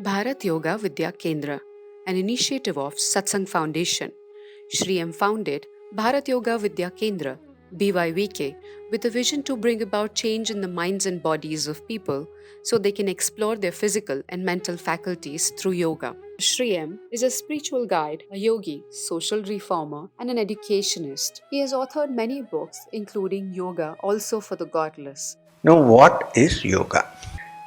Bharat Yoga Vidya Kendra, an initiative of Satsang Foundation. Shri founded Bharat Yoga Vidya Kendra, BYVK, with a vision to bring about change in the minds and bodies of people so they can explore their physical and mental faculties through yoga. Shri is a spiritual guide, a yogi, social reformer, and an educationist. He has authored many books, including Yoga Also for the Godless. Now, what is yoga?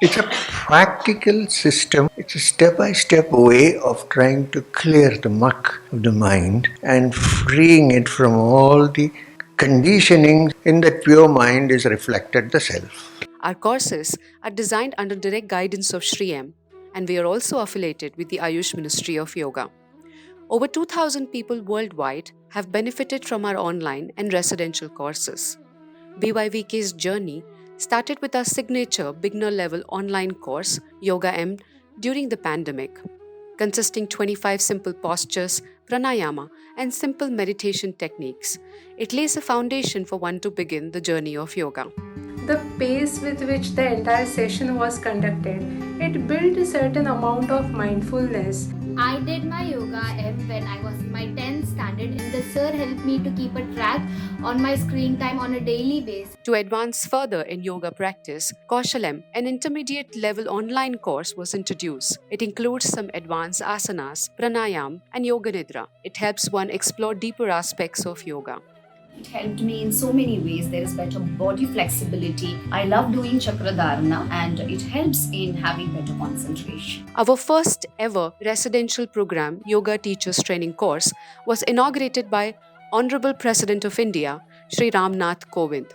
It's a practical system. It's a step-by-step way of trying to clear the muck of the mind and freeing it from all the conditioning. In that pure mind is reflected the self. Our courses are designed under direct guidance of Shri and we are also affiliated with the Ayush Ministry of Yoga. Over 2,000 people worldwide have benefited from our online and residential courses. BYVK's journey started with our signature beginner-level online course, Yoga M, during the pandemic, consisting 25 simple postures, pranayama, and simple meditation techniques. It lays a foundation for one to begin the journey of yoga. The pace with which the entire session was conducted, it built a certain amount of mindfulness. I did my yoga when I was in my 10th standard, and the sir helped me to keep a track on my screen time on a daily basis. To advance further in yoga practice, Kaushalam, an intermediate level online course, was introduced. It includes some advanced asanas, pranayam, and yoga nidra. It helps one explore deeper aspects of yoga. It helped me in so many ways. There is better body flexibility. I love doing chakradharana and it helps in having better concentration. Our first ever residential program, Yoga Teachers Training Course, was inaugurated by Honorable President of India, Shri Ramnath Kovind.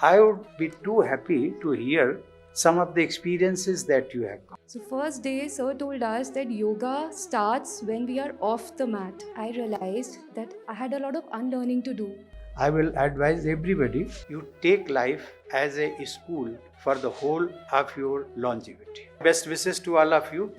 I would be too happy to hear some of the experiences that you have. So first day, sir told us that yoga starts when we are off the mat. I realized that I had a lot of unlearning to do. I will advise everybody, you take life as a school for the whole of your longevity. Best wishes to all of you.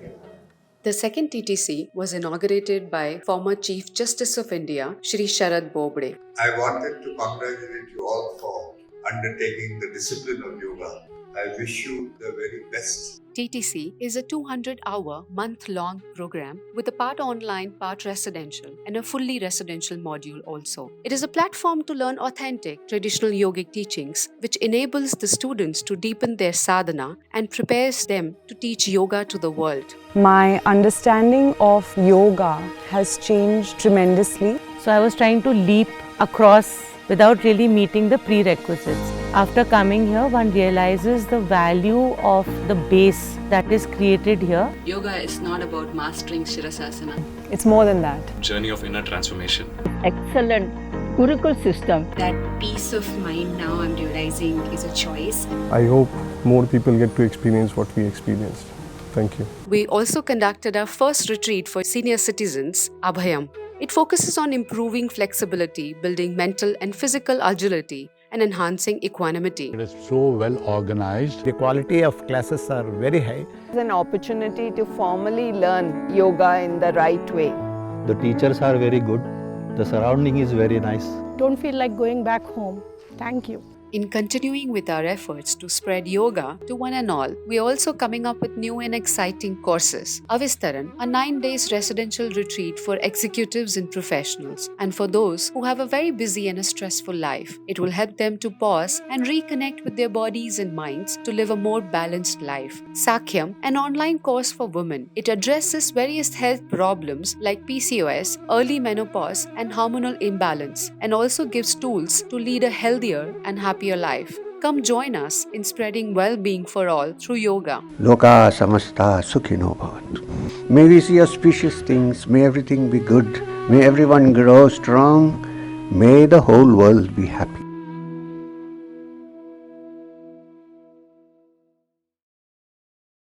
The second TTC was inaugurated by former Chief Justice of India, Shri Sharad Bobde. I wanted to congratulate you all for undertaking the discipline of yoga. I wish you the very best. TTC is a 200-hour, month-long program with a part online, part residential, and a fully residential module also. It is a platform to learn authentic, traditional yogic teachings, which enables the students to deepen their sadhana and prepares them to teach yoga to the world. My understanding of yoga has changed tremendously. So I was trying to leap across without really meeting the prerequisites. After coming here, one realizes the value of the base that is created here. Yoga is not about mastering Shirasasana. It's more than that. Journey of inner transformation. Excellent Gurukul system. That peace of mind now I'm realizing is a choice. I hope more people get to experience what we experienced. Thank you. We also conducted our first retreat for senior citizens, Abhayam. It focuses on improving flexibility, building mental and physical agility, and enhancing equanimity. It is so well organized. The quality of classes are very high. It's an opportunity to formally learn yoga in the right way. The teachers are very good. The surrounding is very nice. Don't feel like going back home. Thank you. In continuing with our efforts to spread yoga to one and all, we are also coming up with new and exciting courses. Avistaran, a 9-day residential retreat for executives and professionals, and for those who have a very busy and a stressful life. It will help them to pause and reconnect with their bodies and minds to live a more balanced life. Sakhyam, an online course for women. It addresses various health problems like PCOS, early menopause, and hormonal imbalance, and also gives tools to lead a healthier and happier life. Come join us in spreading well-being for all through yoga. Loka samasta sukhino bhavantu. May we see auspicious things. May everything be good. May everyone grow strong. May the whole world be happy.